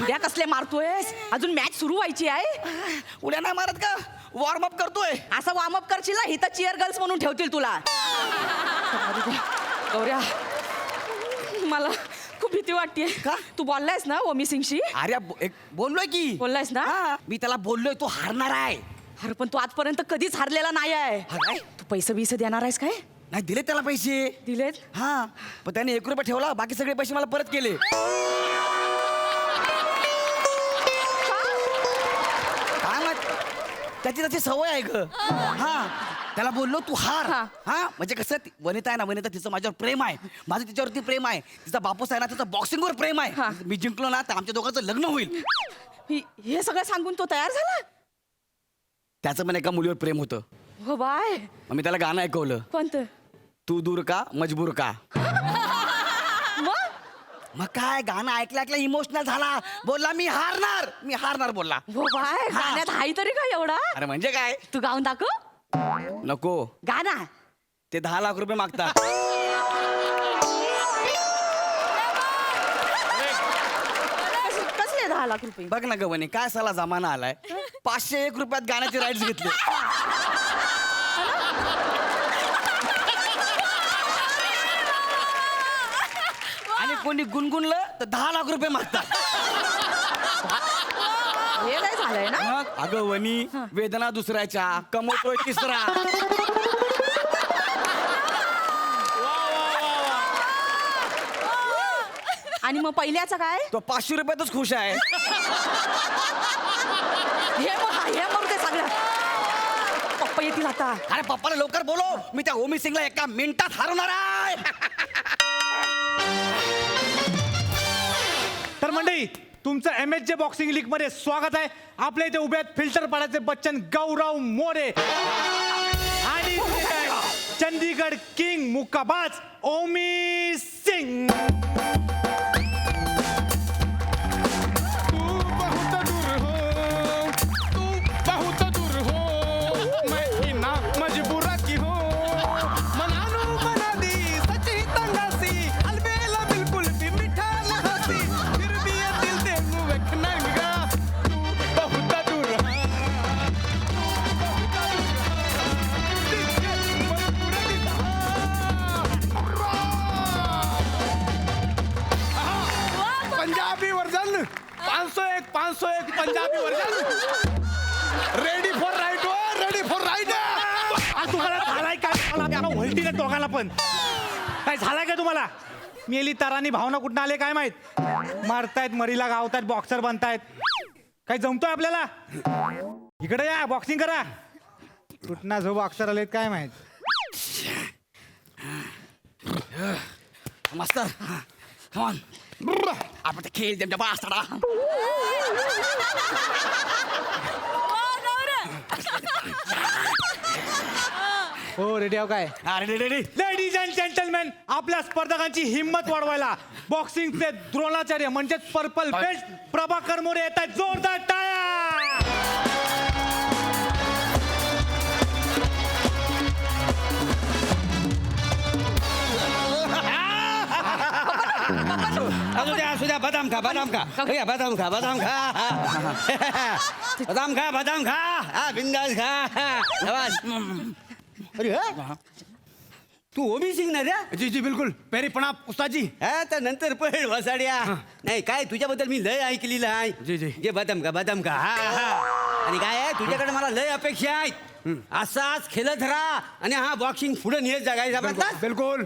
उड्या कसले मारतोयस? अजून मॅच सुरू व्हायची आहे. उड्या नाही मारत का? वॉर्म अप करतोय. असं वॉर्मअप करशील ना, इथं चिअर गर्ल्स म्हणून ठेवतील तुला. गौऱ्या, मला खूप भीती वाटतेय. का? तू बोललायस ना ओमी सिंगशी? अरे बोललोय की. बोललायस ना? हा, मी त्याला बोललोय तू हारणार आहे. अरे पण तू आजपर्यंत कधीच हारलेला नाही आहे. काय? तू पैसे बिसे देणार आहेस काय? नाही दिले त्याला पैसे. दिलेत? हा, पण त्याने 1 रुपया ठेवला, बाकी सगळे पैसे मला परत केले. काय माहित, त्याची सवय आहे ग. हा, त्याला बोललो तू हार. हा. हा, म्हणजे कसं वनिता आहे ना, वनिता तिचं माझ्यावर प्रेम आहे, माझं तिच्यावरती प्रेम आहे. तिचा बापूस आहे ना, तिचं बॉक्सिंगवर प्रेम हा. आहे. मी जिंकलो ना तर आमच्या दोघांचं लग्न होईल. हे सगळं सांगून तो तयार झाला? त्याचं पण एका मुलीवर प्रेम होतं. हो बाय. मग मी त्याला गाणं ऐकवलं, कोणतं? तू दूर का मजबूर का. मग मग काय गाणं ऐकलं ऐकलं इमोशनल झाला, बोलला मी हारणार बोलला. हो बाय, हा. गाण्यात हाय तरी काय एवढा? अरे म्हणजे काय, तू गाऊन दाखव. नको, गाना. ते 10 लाख रुपये मागतात. कसले 10 लाख रुपये? बघ ना गवणे, काय साला जमाना आलाय. 501 रुपयात गाण्याचे राईट्स घेतले. आणि कोणी गुणगुणलं तर 10 लाख रुपये मागतात. हे काय झालंय ना? मग अगं वनी, वेदना दुसऱ्याच्या, कमवतोय तिसरा. आणि मग पहिल्याचं काय? तो 500 रुपयातच खुश आहे. हे मग ते सगळं पप्पा येतील आता. अरे पप्पाला लवकर बोलो, मी त्या ओमी सिंगला 1 मिनिटात हरवणार आहे. तर मंडळी, तुमचं MHJ बॉक्सिंग लीग मध्ये स्वागत आहे. आपल्या इथे उभे आहेत फिल्टर पाड्याचे बच्चन गौरव मोरे आणि इथे काय, Chandigarh king Mukkabaaz Omi Singh. Punjabi version 501 Punjabi version. Ready for right, ready for right. तुम्हाला झालाय काय? व्हलटी का दोघांना पण? काय झालाय का तुम्हाला? मेली तरानी भावना कुठं आले काय माहित? मारतायत, मरीला गावतायत, बॉक्सर बनतायत. काय जमतोय आपल्याला? इकडे या, बॉक्सिंग करा. कुठना जो बॉक्सर आलेत काय माहित? मास्तर, come on. आपण ते खेळ त्यांच्या बास्ताडा. हो, रेडी आहो काय? रेडी. लेडीज अँड जेंटलमॅन, आपल्या स्पर्धकांची हिंमत वाढवायला बॉक्सिंगचे द्रोणाचार्य म्हणजेच पर्पल बेल्ट प्रभाकर मोरे येत आहेत. जोरदार टाळ्या. असू द्या, बदाम खा. भैया, बदाम खा. बदाम खा. हा, बिंदास खा. अरे तू ओमी सिंग ना रे? जी जी बिलकुल, पेरी प्रणाम उस्तादजी. हा, तर नंतर पण वसाड्या. नाही काय, तुझ्याबद्दल मी लय ऐकलेलं आहे. जी, जी. जे बदाम खा. हा. आणि काय आहे, तुझ्याकडे मला लय अपेक्षा आहेत. असाच खेळत राहा आणि हा बॉक्सिंग पुढे नेत जगायचा. बिलकुल.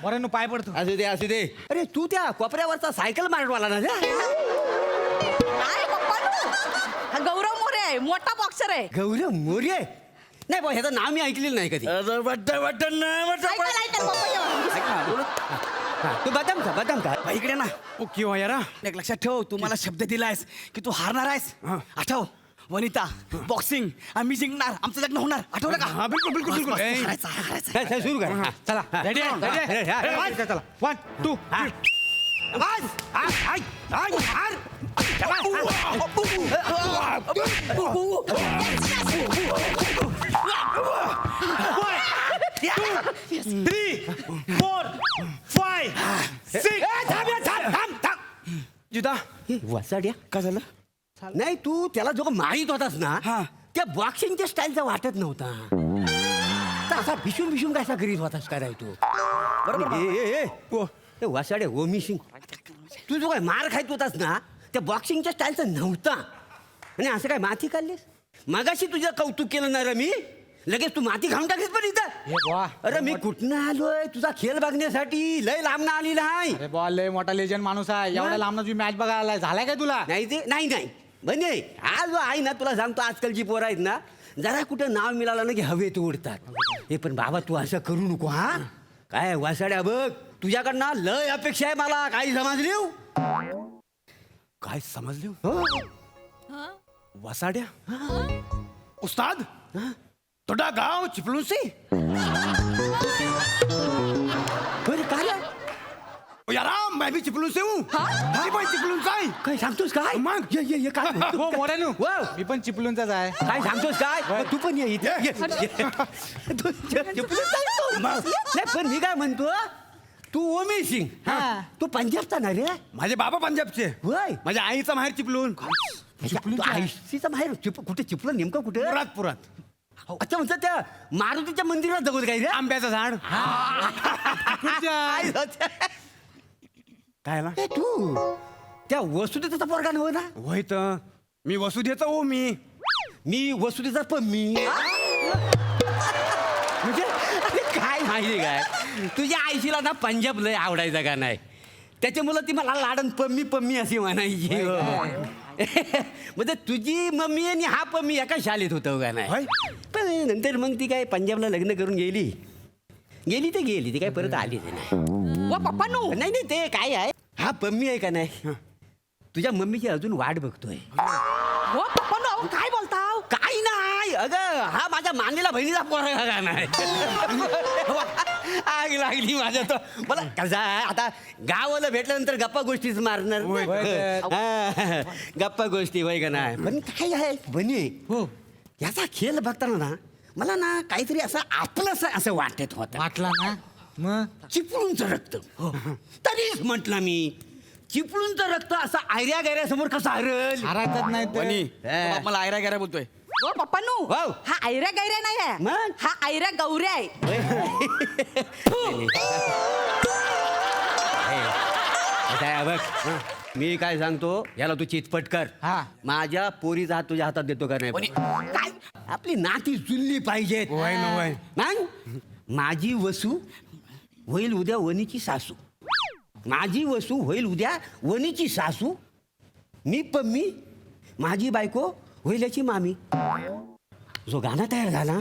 मोरेंनो पाय पडतो. असू दे. अरे तू त्या कोपऱ्यावरचा सायकल मारवाला ना रे? काय पप्पा? हा गौरव मोरे आहे, मोठा बॉक्सर आहे. गौरव मोरे? नाही बा, ह्याचं नाव मी ऐकलेलं नाही कधी. वाटतं ऐका, पप्पा. हा, तू बदाम खा. इकडे ना. ओके हो यारा. एक लक्षात ठेव, तू मला शब्द दिलायस की तू हारणार आहेस. आठव, वनिता, बॉक्सिंग, आम्ही जिंकणार, आमचं लग्न होणार. आठवलं का? हा, बिलकुल. हारायचं. सुरू कर. हा. चला, रेडी आहे? चला, 1 2 3 4 5 6. थांब. जिता हे वसाड्या काय झालं नाही तू त्याला जो माहित होतास ना हा. त्या बॉक्सिंगच्या स्टाईलचा वाटत नव्हता तर असा भिशून भिशून कसा करीत होतास काय तू बरोबर वसाडे ओमी सिंग तू जो काय मार खायत होतास ना त्या बॉक्सिंगच्या स्टाईलचा नव्हता आणि असं काय माती काढलीस मगाशी तुझं कौतुक केलं ना रे मी लगेच तू माती खाऊन टाकलीस पण इथं वा. अरे मी कुठनं आलोय तुझा खेळ बघण्यासाठी लय लांब आली नाही अरे बॉल लय मोठा लेजंड माणूस आहे एवढ्या लांब तुम्ही मॅच बघायला आलाय. झालाय काय तुला नाही ते नाही म्हणजे हा जो आहे ना तुला सांगतो आजकालची पोरं आहेत ना जरा कुठं नाव मिळालं ना की हवेत उडतात हे पण बाबा तू असं करू नको हा काय वासाड्या बघ तुझ्याकडनं लय अपेक्षा आहे मला काही समजली हो? काय समजले हो? वसाड्या उस्ताद तोडा गाव चिपळूण से बरं काय याराम मैं भी चिपळूण से हूँ मी पण चिपळूणचा आहे काय सांगतोस काय मग ये काय म्हणतो? हो मोऱ्यानू वाव. मी पण चिपळूणचाच आहे. काय सांगतोस काय मग तू पण ये इथे ये. तू चिपळूणचा आहे तू. नाही पण मी काय म्हणतो तू ओमी सिंग हा. तू पंजाबचा ना रे माझे बाबा पंजाबचे होय माझ्या आईचा माहेर चिपळूण तू आयसीचा बाहेर कुठे चिपळूण नेमकं कुठे पुरात अच्छा म्हणतात त्या मारुतीच्या मंदिरात जवळ काय रे आंब्याचं झाड काय होतं? काय आला ए, तू त्या वसुदेचा पोरगा नव्हे ना होय तर मी वसुदेचा हो मी वसुदेचा पण मी म्हणजे अरे काय माहिती काय तुझ्या आईशीला ना पंजाब लय आवडायचा का नाही त्याच्यामुळं ती मला लाडन पम्मी अशी म्हणायची म्हणजे तुझी मम्मी आणि हा पम्मी एका शाळेत होतं का नाही पण नंतर मग ती काय पंजाबला लग्न करून गेली ती काय परत आली ते नाही वा पप्पा नो नाही ते काय आहे हा पम्मी आहे का नाही तुझ्या मम्मीची अजून वाट बघतोय वा पप्पा नो काय बोलताव काही नाही अगं हा माझ्या मानलेला बहिणीचा पोरगा का नाही आग लागली माझ्या तो मला कसा आहे आता गावाला भेटल्यानंतर गप्पा गोष्टीच मारणार होय, हा, गप्पा गोष्टी होय का नाही पण काय आहे बनी हो याचा खेळ बघताना ना मला ना काहीतरी असं आपलंच असं वाटत होतं वाटला ना मग चिपळूणचं रक्त तरीच म्हटलं मी चिपळूणचं रक्त असं आयऱ्या गैऱ्यासमोर कसं हरल हरायचंच नाही तर. वनी हा. बाप मला आयरा गैरा बोलतोय वा पप्पा नो वाव. हा आयऱ्या गैऱ्या नाही आहे मग? हा आयऱ्या गौऱ्या आहे काय बघ मी काय सांगतो याला तू चितपट कर हा. माझ्या पोरीचा हात तुझ्या हातात देतो का नाही काय आपली नाती जुळली पाहिजेत होय ना होय मग माझी वसू होईल उद्या वनीची सासू माझी वसू होईल उद्या वनीची सासू मी पम्मी माझी बायको होईल याची मामी जो गाणं तयार झाला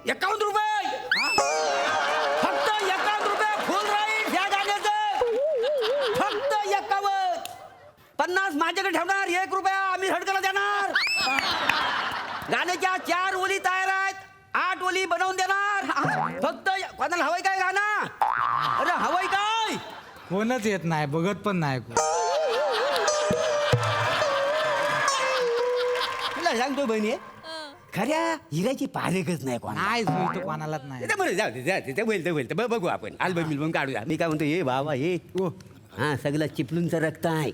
51 रुपये फक्त 51 रुपये फुल राईट या गाण्याचं फक्त 51 50 माझ्याकडे ठेवणार 1 रुपया आम्ही हडकला देणार गाण्याच्या 4 ओळी तयार आहेत 8 ओळी बनवून देणार फक्त कोणाला हवंय काय गाणं अरे हवंय काय कोणच येत नाही बघत पण नाही कोण. तुला सांगतो बहिणी खऱ्या हिऱ्याची पारेकच नाही कोणा नाही सोय तो कोणालाच नाही बरं जाऊ दे होईल बघू आपण अल्बम बिल्बम काढूया मी काय म्हणतो ये बाबा ये हा सगळं चिपळूणचं रक्त आहे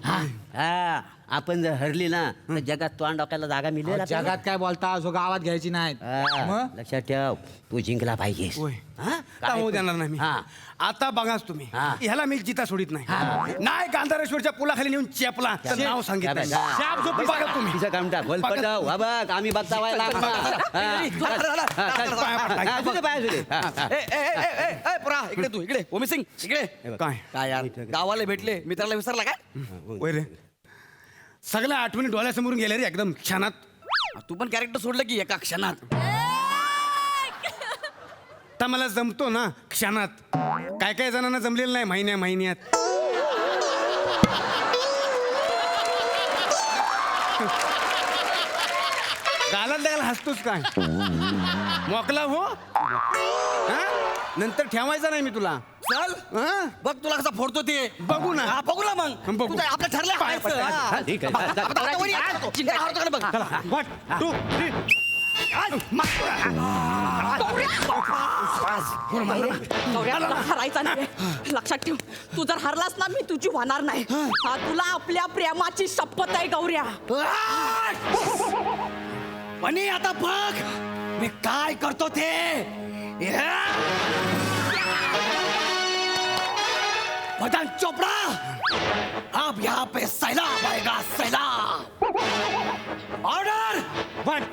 हा आपण जर हरली ना तर जगात तोंड डोक्याला जागा मिळेल आपल्याला. जगात काय बोलता जो गावात घ्यायची नाही हा, मग लक्षात ठेव तू जिंकला पाहिजेस होय. हा? का होऊ देणार नाही मी हा. आता बघाच तुम्ही हा. ह्याला मी जिता सोडित नाही हा. नाही गांधारेश्वरच्या पुलाखाली नेऊन चेपला तर नाव सांगितलं शाप झोपी बघा तुम्ही तिचं काम टाक बोल पट बघ आम्ही बघता वाय लांब. हा. हा, तुझे पाय असू दे. हा. पुरा इकडे तू इकडे ओमी सिंग इकडे काय काय यार गावाला भेटले मित्राला विसरला काय होय रे सगळ्या आठवणी डोळ्यासमोरून गेल्या रे एकदम क्षणात तू पण कॅरेक्टर सोडलं की एका क्षणात आता मला जमतो ना क्षणात काय काय जणांना जमलेलं नाही महिन्यात गालात द्यायला हसतोच काय मोकला हो हा? नंतर ठेवायचा नाही मी तुला चल हा? बघ तुला कसा फोडतो ते बघू ना हा, बघू ना मग बघू. तुझं आपलं ठरलं पाय, पाय, पाय. हा, ठीक आहे. आता वर ये. चिंता करतो का बघ चला 1 2 3 गौऱ्या तुला हरायचा नाही लक्षात ठेव. तू जर हरलास ना मी तुझी होणार नाही. हा तुला आपल्या प्रेमाची शपथ आहे गौऱ्या. वनी आता बघ मी काय करतो ते. मदन चोपड़ा अब यहाँ पे सैलाब आएगा सैलाब. ऑर्डर 1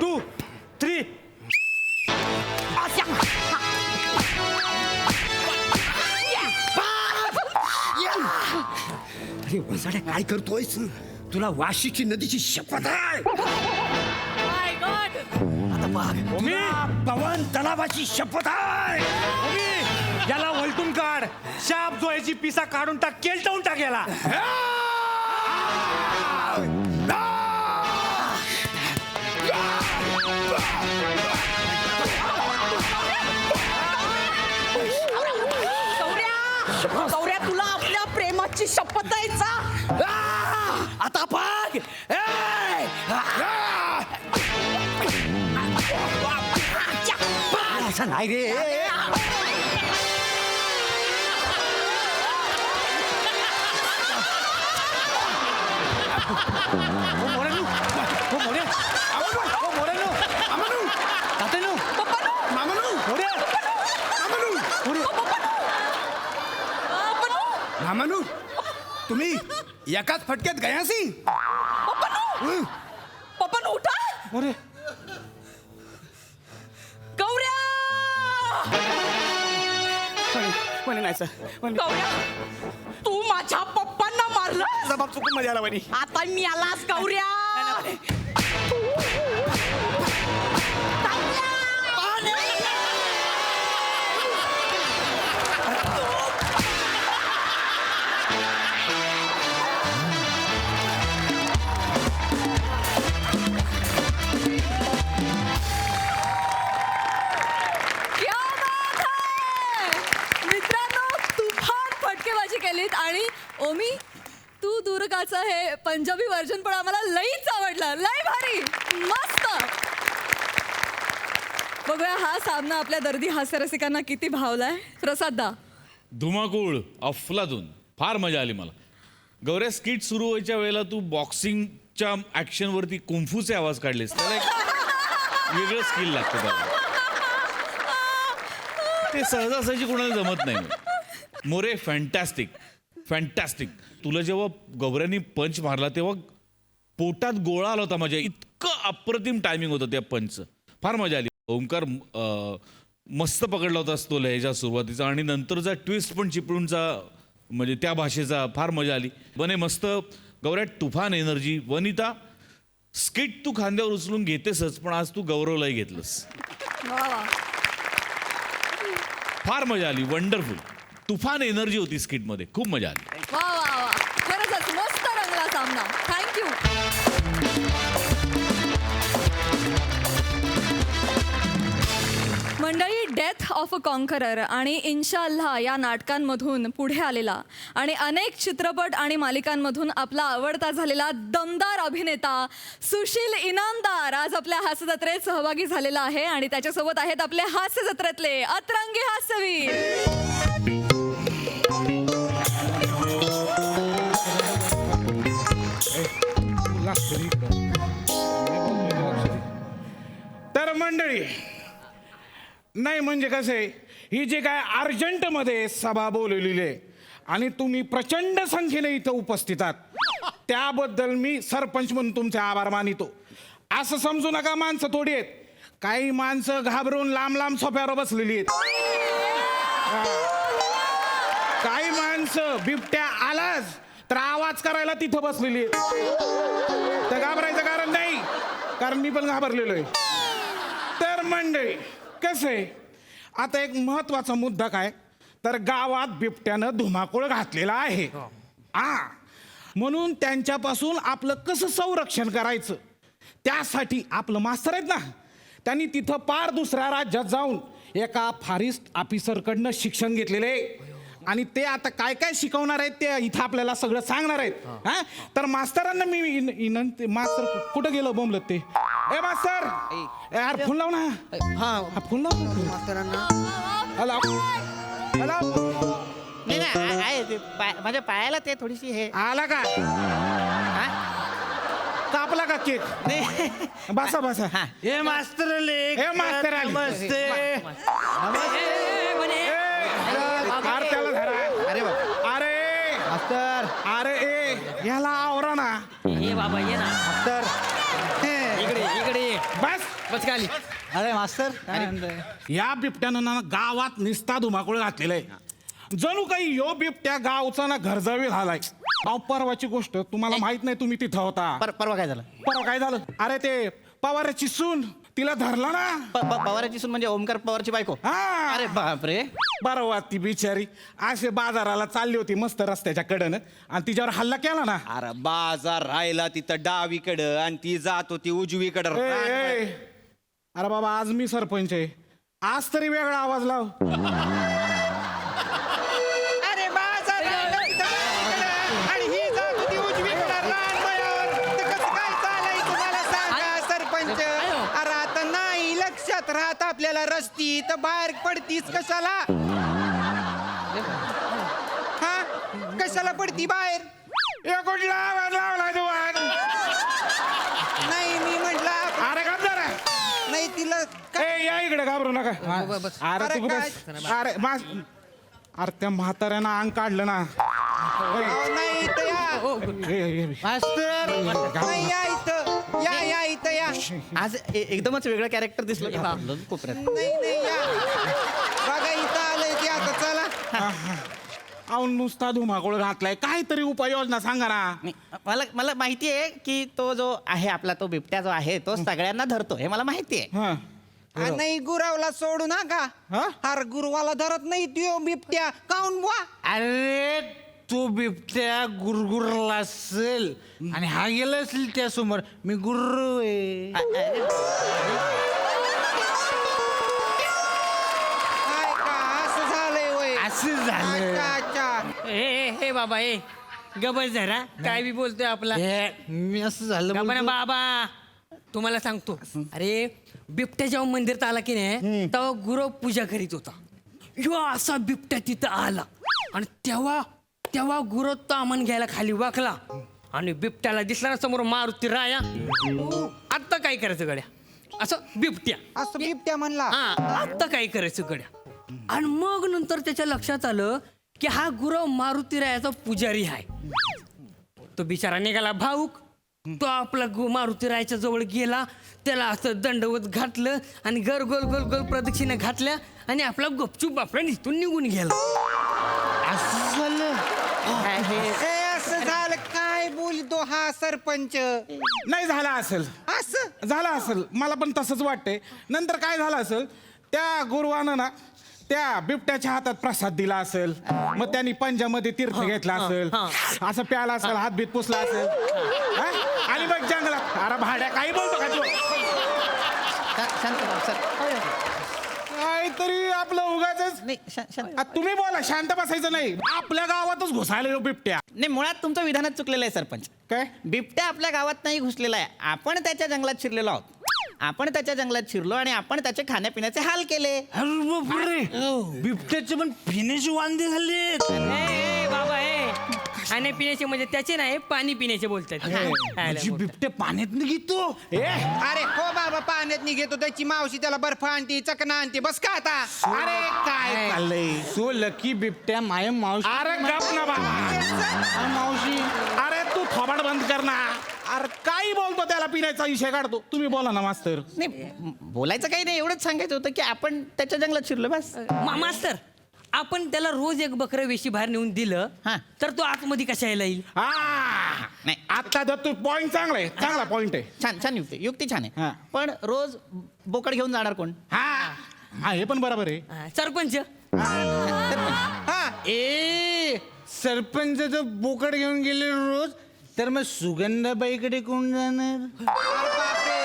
2 3. अरे वसाड्या काय करतोयस तुला वाशीची नदीची शपथ आहे. आता बघ तुला पवन तलावाची शपथ आहे. याला वलटून काढ. शाप जोयाची पिसा काढून टाक. केलटवून टाक याला. गौऱ्या तुला आपल्या प्रेमाची शपथ आहे जा. आता बघ असं नाही रे. मामनू तुम्ही एकाच फटक्यात गयासी. पप्पन उठा. अरे गौऱ्या नाही सर गौऱ्या तू माझ्या पप्पांना मारलं. जबाब चुकून मध्ये आला वनी. आता मी आलास गौऱ्या. केलीत. आणि ओमी तू दुर्गाचं हे पंजाबी व्हर्जन पण आम्हाला लईच आवडलं. लई भारी मस्त. बघूया हा सामना आपल्या दर्दी हास्यरसिकांना किती भावलाय. प्रसाद दा. धुमाकूळ अफलातून फार मजा आली मला. गौऱ्या स्किट सुरू व्हायच्या वेळेला तू बॉक्सिंगच्या ॲक्शनवरती कुंफूचे आवाज काढलेस. त्याला एक वेगळं स्किल लागतं त्याला. ते सहजासहजी कोणाला जमत नाही. More fantastic fantastic. तुला जेव्हा गौऱ्यानी पंच मारला तेव्हा पोटात गोळा आला होता माझ्या. इतकं अप्रतिम टायमिंग होतं त्या पंचचं. फार मजा आली. ओंकार मस्त पकडला होतास तो लहेजा सुरुवातीचा आणि नंतरचा ट्विस्ट पण चिपळूणचा म्हणजे त्या भाषेचा फार मजा आली. बने मस्त गौऱ्या तुफान एनर्जी. वनिता स्किट तू खांद्यावर उचलून घेतेसच पण आज तू गौरवलाही घेतलंस. वा वा. फार मजा आली. वंडरफुल तुफान एनर्जी होती स्किटमध्ये. खूप मजा आली. वा वा वा. खरंच मस्त रंगला सामना. थँक्यू. मंडळी डेथ ऑफ अ कॉन्करर आणि इन्शाअल्लाह या नाटकांमधून पुढे आलेला आणि अनेक चित्रपट आणि मालिकांमधून आपला आवडता झालेला दमदार अभिनेता सुशील इनामदार आज आपल्या हास्य जत्रेत सहभागी झालेला आहे. आणि त्याच्यासोबत आहेत आपले हास्य जत्रेतले अतरंगी हास्यवीर. तर मंडळी नाही म्हणजे कसं आहे ही जे काय अर्जंटमध्ये सभा बोलवलेली आहे आणि तुम्ही प्रचंड संख्येने इथं उपस्थित आहात त्याबद्दल मी सरपंच म्हणून तुमचे आभार मानितो. असं समजू नका माणसं थोडी आहेत. काही माणसं घाबरून लांब लांब सोफ्यावर बसलेली आहेत. काही माणसं बिबट्या आलाच तर आवाज करायला तिथं बसलेली आहेत. तर घाबरायचं कारण नाही कारण मी पण घाबरलेलो आहे. तर मंडळी कसं आहे आता एक महत्वाचा मुद्दा काय तर गावात बिबट्यानं धुमाकूळ घातलेला आहे. म्हणून त्यांच्यापासून आपलं कसं संरक्षण करायचं त्यासाठी आपलं मास्तर आहेत ना त्यांनी तिथं पार दुसऱ्या राज्यात जाऊन एका फॉरेस्ट ऑफिसरकडनं शिक्षण घेतलेलं आहे. आणि ते आता काय काय शिकवणार आहेत ते इथं आपल्याला सगळं सांगणार आहेत हा तर मास्तरांना मी विनंती मास्तर कुठं गेलो बोंबलत ते ए मास्तर यार फोन लाव ना हा फोन लाव मास्तरांना हॅलो हॅलो नाही नाही आहे ते माझ्या पायाला ते थोडीशी हे आला का हा? कापला का केक नाही बसा बसा हे मास्तर हे मास्तर आले. अरे त्याला धरा अरे बाबा अरे मास्तर अरे ए याला आवरा ना ये बाबा ये ना मास्तर इकडे इकडे ये. बस बस खाली अरे मास्तर काय म्हणतोय? या बिबट्यानं ना गावात निस्ता धुमाकूळ घातलेला आहे जणू काही यो बिबट्या गावचा ना घरजावी झालाय अहो परवाची गोष्ट तुम्हाला माहित नाही तुम्ही तिथं होता परवा काय झालं परवा काय झालं अरे ते पवाराची सून तिला धरला ना पवाराची सून म्हणजे ओमकार पवारची बायको हा अरे बापरे बरोबर ती बिचारी असे बाजाराला चालली होती मस्त रस्त्याच्या कडेनं आणि तिच्यावर हल्ला केला ना अरे बाजार राहिला तिथं डावीकडं आणि ती जात होती उजवीकडं ए, ए. अरे बाबा आज मी सरपंच आहे आज तरी वेगळा आवाज लाव अरे बाजार आणि ही जात होती उजवीकडे रानमयावर. तर कसं काय चालायचं मला सांगा सरपंच अरे आता नाही लक्षात राहत आपल्याला रस्ती तर बाहेर पडतीस कशाला हा कशाला पडती बाहेर ए कुठला आवाज लावला तू आज? नाही मी म्हटलं अरे का जरा नाही तिला ए या इकडे घाबरू नका अरे अरे तू बस अरे मास अरे त्या म्हाताऱ्यानं अंग काढलं ना नाही इथं या मास्तर नाही या इथं या इथं या आज एकदमच वेगळं कॅरेक्टर दिसलं कोपऱ्यात नाही नाही या बघा इथं आलंय ते आता चला अहो नुसता धुमाकूळ घातलाय काहीतरी उपाययोजना सांगा ना मला माहिती आहे की तो जो आहे आपला तो बिबट्या जो आहे तो सगळ्यांना धरतो हे मला माहिती आहे हा नाही गुरावला सोडू नका हा? अरे गुरुवाला धरत नाही तो बिबट्या काऊन बुवा अरे तो बिबट्या गुरगुरला असेल आणि हा गेला असेल त्यासमोर मी गुर्र आहे काय का असं झालंय वय असं झालं अच्छा हे बाबा हे गबस जरा काय बी बोलतोय आपला हे, मी असं झालं गबा ना बोलतो. बाबा तुम्हाला सांगतो अरे बिबट्या जेव्हा मंदिरात आला की नाही तेव्हा गुरव पूजा करीत होता ह्यो असा बिबट्या तिथं आला आणि तेव्हा गुरव तो आमन घ्यायला खाली वाकला आणि बिबट्याला दिसला ना समोर मारुती राया आता काय करायचं गड्या असं बिबट्या असं बिबट्या म्हणला हा आता काय करायचं गड्या आणि मग नंतर त्याच्या लक्षात आलं की हा गुरव मारुती रायाचा पुजारी आहे तो बिचारा निघाला भाऊक तो आपला मारुती रायाच्या जवळ गेला त्याला असं दंडवत घातलं आणि गोल गोल गोल प्रदक्षिणा घातल्या आणि आपला गपचूप आपला निघून निघून गेला असं झालं असं झालं काय बोलतो हा सरपंच नाही झाला असेल असं झालं असेल मला पण तसंच वाटतंय नंतर काय झालं असेल त्या गुरुवानं ना त्या बिबट्याच्या हातात प्रसाद दिला असेल मग त्यांनी पंजामध्ये तीर्थ घेतला असेल असं प्याला असेल हात बीत पुसला असेल हा? आणि मग जंगलात अरे भाड्या काही बोलतो का तू शांत राहा, सर काहीतरी आपलं उगाच नाही शांत तुम्ही बोला शांत बसायचं नाही आपल्या गावातच घुसायला येऊ बिबट्या नाही मुळात तुमचं विधानच चुकलेलं आहे सरपंच काय बिबट्या आपल्या गावात नाही घुसलेला आहे आपण त्याच्या जंगलात शिरलेलो आहोत आपण त्याच्या जंगलात शिरलो आणि आपण त्याचे खाण्यापिण्याचे हाल केले अरे बापरे बिबट्याचे पण पिण्याची वांदे झाले बाबा हे खाण्यापिण्याचे म्हणजे त्याचे नाही पाणी पिण्याचे बोलतात बिबट्या पाण्यात घेतो अरे हो बाबा पाण्यात निघेतो त्याची मावशी त्याला बर्फ आणते चकना आणते बस का आता अरे काय चाललंय सो लकी बिबट्या माय मावशी अरे गप ना बाबा मावशी अरे तू थोबाड बंद कर ना अरे काही बोलतो त्याला पिण्याचा विषय काढतो तुम्ही बोला ना मास्तर नाही बोलायचं काही नाही एवढंच सांगायचं होतं की आपण त्याच्या जंगलात शिरलो बस मास्तर आपण त्याला रोज एक बकरं वेशी बाहेर नेऊन दिलं हा. तर तो आतमध्ये कशा यायला येईल हा नाही आता तर तू पॉइंट चांगला आहे चांगला पॉइंट आहे छान छान युक्ती छान हा. आहे पण रोज बोकड घेऊन जाणार कोण हा हा हे पण बरोबर आहे सरपंच हा ए सरपंच जर बोकड घेऊन गेले रोज तर मग सुगंधाबाईकडे कोण जाणार अरे बापरे.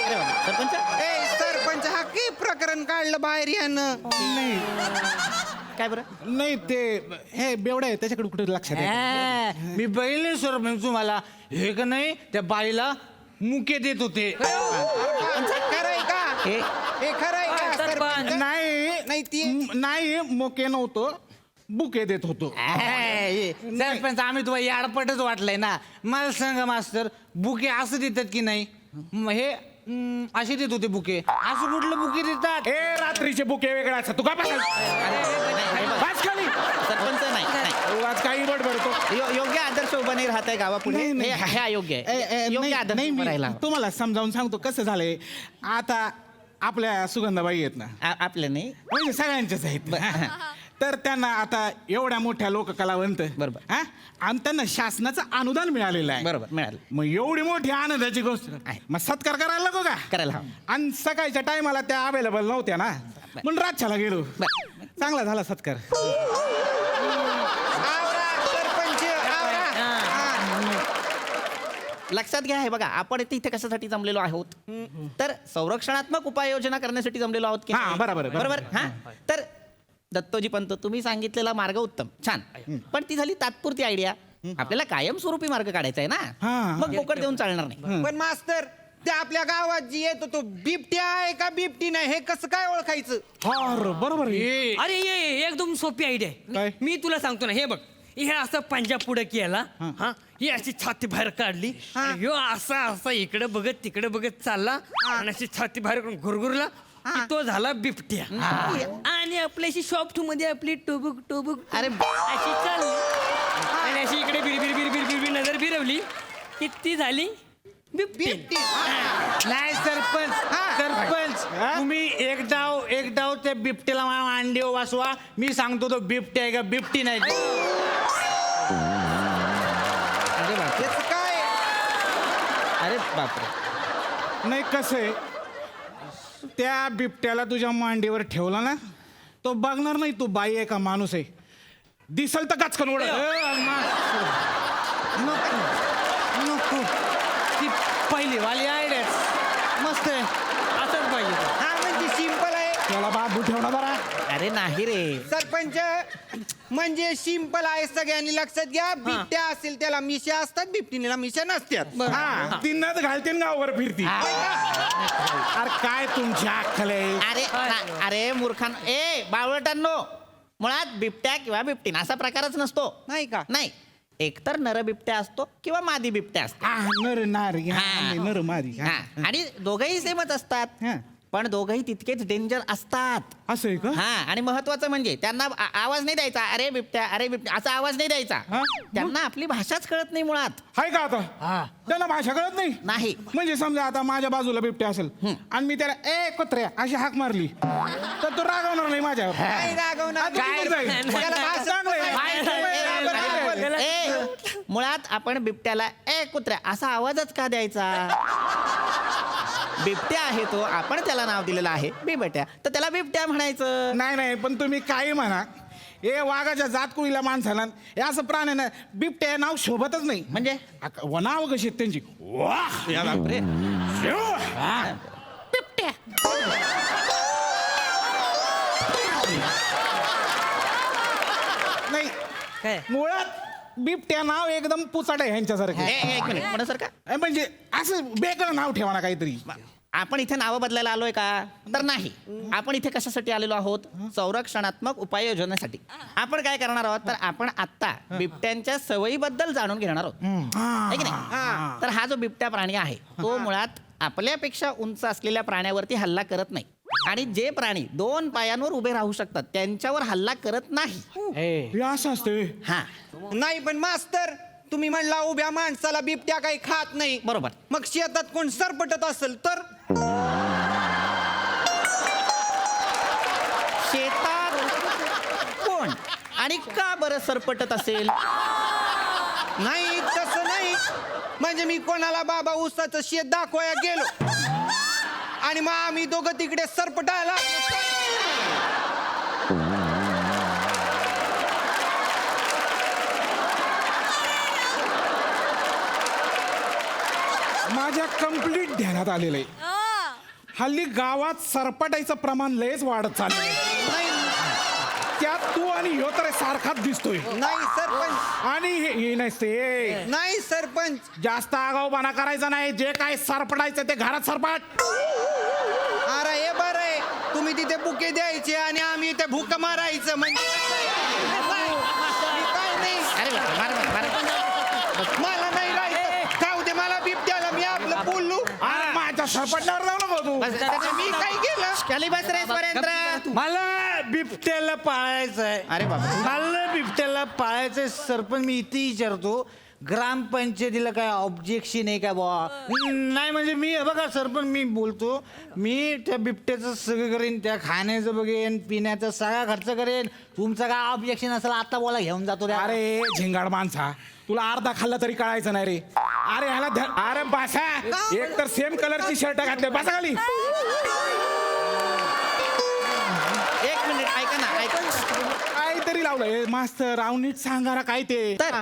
अरे बाबा, सरपंच ए सरपंच हा काही प्रकरण काढलं बाहेर यानं काय बरं नाही ते हे बेवडा आहे त्याच्याकडे कुठे लक्षात आहे. मी बघितले सर तुम्हाला हे का नाही त्या बाईला मुके देत होते. खरंय का हे हे खरंय का सरपंच? नाही नाही मोके नव्हतं बुके देत होतो. सरपंच आम्ही तुम्हाला याडपटच वाटलंय ना. मला सांगा मास्तर बुके असं देतात की नाही. हे असे देत होते बुके. असं कुठलं बुके देतात. ए रात्रीचे बुके वेगळा असतात तू का खाली सरपंच नाही आज काही बडबडतो. योग्य आदर्श उभा नाही राहत आहे गावापुढे. नाही, नाही. हे अयोग्य आहे. योग्य आदर्श नाही उभा राहिला मी तुम्हाला समजावून सांगतो कसं झालंय. आता आपल्या सुगंधाबाई आहेत ना आपले नाही म्हणजे सगळ्यांच्याच आहेत ना. तर त्यांना आता एवढ्या मोठ्या लोककलावंत बरोबर. हा आणि त्यांना शासनाचं अनुदान मिळालेलं आहे. बरोबर मिळालं मग एवढी मोठी आनंदाची गोष्ट मग सत्कार करायला नको का करायला हवं. आणि सकाळच्या टायमाला त्या अवेलेबल नव्हत्या ना म्हणून रातच्याला गेलो. चांगला झाला सत्कार. आवरा, सरपंच आवरा. लक्षात घ्या हे बघा आपण इथे कशासाठी जमलेलो आहोत तर संरक्षणात्मक उपाययोजना करण्यासाठी जमलेलो आहोत की हा, नाही? बरोबर, बरोबर. बरोबर हा तर दत्तोजी पंत तुम्ही सांगितलेला मार्ग उत्तम छान पण ती झाली तात्पुरती आयडिया. आपल्याला कायमस्वरूपी मार्ग काढायचा आहे ना. हा. मग बोकड देऊन चालणार नाही. पण मास्तर त्या आपल्या गावात जी येतो तो बिबट्या आहे का बिबटी नाही हे कसं काय ओळखायचं? बरोबर आहे. अरे ये एकदम सोपी आयडिया काय? आहे. मी तुला सांगतो ना हे बघ हे असं पंजा पुढे केला हा ही अशी छाती बाहेर काढली आणि ह्यो असा असा इकडे बघत तिकडे बघत चालला आणि अशी छाती बाहेर करून घुरघुरला की तो झाला बिबट्या. आणि आपल्याशी शॉप टू मध्ये आपली टोबुक टोबुक अरे अशी चालली आणि अशी इकडे बिरबिर बिरबिर बिरबिर नजर फिरवली की ती झाली बिबटी. नाही सरपंच सरपंच तुम्ही एक डाव त्या बिबटेला अंडी वाचवा. मी सांगतो तो बिबटे आहे का बिबटी नाही. याचं काय? अरे बापरे नाही कसं आहे त्या बिबट्याला तुझ्या मांडीवर ठेवला ना तो बघणार नाही तू बाई आहे का माणूस आहे. दिसल तर गचकन ओढ. नको ती पहिली वाली आयडिया मस्त आहे. असंच पाहिजे. हा म्हणजे सिंपल आहे त्याला बाबू ठेवणार जरा. अरे नाही रे सरपंच म्हणजे सिंपल आहे. सगळ्यांनी लक्षात घ्या बिबट्या असेल त्याला मिशा असतात बिबटीला मिशा नसतात. हा ती नथ घालते ना गावावर फिरती. अरे काय तुमच्या अक्कल आहे. अरे मूर्खान ए बावळटांनो मुळात बिबट्या किंवा बिबटीन असा प्रकारच नसतो. नाही का? नाही एकतर नर बिबट्या असतो किंवा मादी बिबट्या असतो. हा, नर नारी हा. नर मारी. हा. आणि दोघंही सेमच असतात हा. पण दोघंही तितकेच डेंजर असतात. असं आहे का? हा आणि महत्वाचं म्हणजे त्यांना आवाज नाही द्यायचा अरे बिबट्या असा आवाज नाही द्यायचा. हा? त्यांना आपली भाषाच कळत नाही मुळात. हाय का आता त्याला भाषा कळत नाही. नाही म्हणजे समजा आता माझ्या बाजूला बिबट्या असेल आणि मी त्याला ए कुत्र्या अशी हाक मारली तर तो रागवणार नाही माझ्यावर. नाही रागवणार. काय जाईल? त्याला भाषा चांगलं आहे. ए मुळात आपण बिबट्याला ए कुत्र्या असा आवाजच का द्यायचा. बिबट्या आहे तो आपण त्याला नाव दिलेलं आहे बिबट्या तर त्याला बिबट्या म्हणायचं. नाही नाही पण तुम्ही काही म्हणा हे वाघाच्या जातकुळीला माणसाला हे असं प्राण्यानं बिबट्या नाव शोभतच नाही. म्हणजे नाव कशी आहेत त्यांची. वाह याला रे बिबट्या. नाही काय मुळात बिबट्या नाव एकदम पुचाट आहे ह्यांच्यासारखं. एक मिनिट म्हणा म्हणजे असं बेकार नाव ठेवा ना काहीतरी. आपण इथे नावं बदलायला आलोय का तर नाही. आपण इथे कशासाठी आलेलो आहोत संरक्षणात्मक उपाययोजनेसाठी. आपण काय करणार आहोत तर आपण आत्ता बिबट्यांच्या सवयीबद्दल जाणून घेणार आहोत है की नाही. तर हा जो बिबट्या प्राणी आहे तो मुळात आपल्यापेक्षा उंच असलेल्या प्राण्यावरती हल्ला करत नाही आणि जे प्राणी 2 पायांवर उभे राहू शकतात त्यांच्यावर हल्ला करत नाही. हे असं असतं. हा नाही पण मास्तर तुम्ही म्हणला उभ्या माणसाला बिबट्या काही खात नाही. बरोबर. मग शेतात कोण सरपटत असेल तर शेतात कोण आणि का बरं सरपटत असेल. नाही तसं नाही. म्हणजे मी कोणाला बाबा ऊसाचं शेत दाखवायला गेलो आणि मग आम्ही दोघं तिकडे सरपटायला माझ्या कंप्लीट ध्यानात आलेलं आहे हल्ली गावात सरपटायचं प्रमाण लयच वाढत चाललंय. त्यात तू आणि ह्यो तर सारखाच दिसतोय. नाही सरपंच, आणि हे नसते. नाही सरपंच. जास्त आगाऊपणा करायचा नाही. जे काय सरपटायचं ते घरात सरपट. अरे हे बरं आहे, तुम्ही तिथे बुके द्यायचे आणि आम्ही इथे भूक मारायचं म्हणजे कसं आहे? मी काय नाही, मला नाही राहायचं. खाऊ दे मला बिबट्याला, मी आपलं बोललो. अरे माझ्या सरपटल्यावर जाऊ नको तू. मी काय केलं? मला बिबट्याला पाळायचं आहे. अरे बाबा. मला बिबट्याला पाळायचंय सरपंच. मी इथे विचारतो, ग्रामपंचायतीला काय ऑब्जेक्शन आहे का बाबा? नाही म्हणजे मी बघा सरपंच, मी बोलतो, मी त्या बिबट्याचं सगळं करेन, त्या खाण्याचं बघेन, पिण्याचा सगळा खर्च करेन. तुमचं काय ऑब्जेक्शन असेल आता बोला, घेऊन जातो रे. अरे झिंगाड माणसा, तुला अर्धा खाल्ला तरी कळायचं नाही रे. अरे ह्याला अरे बासा, एक तर सेम कलरची शर्ट घातले. बसा खाली. एक मिनिट ऐका ना, ऐका. काहीतरी लावलंय मास्तर. रावणीत सांगा ना काय ते. तर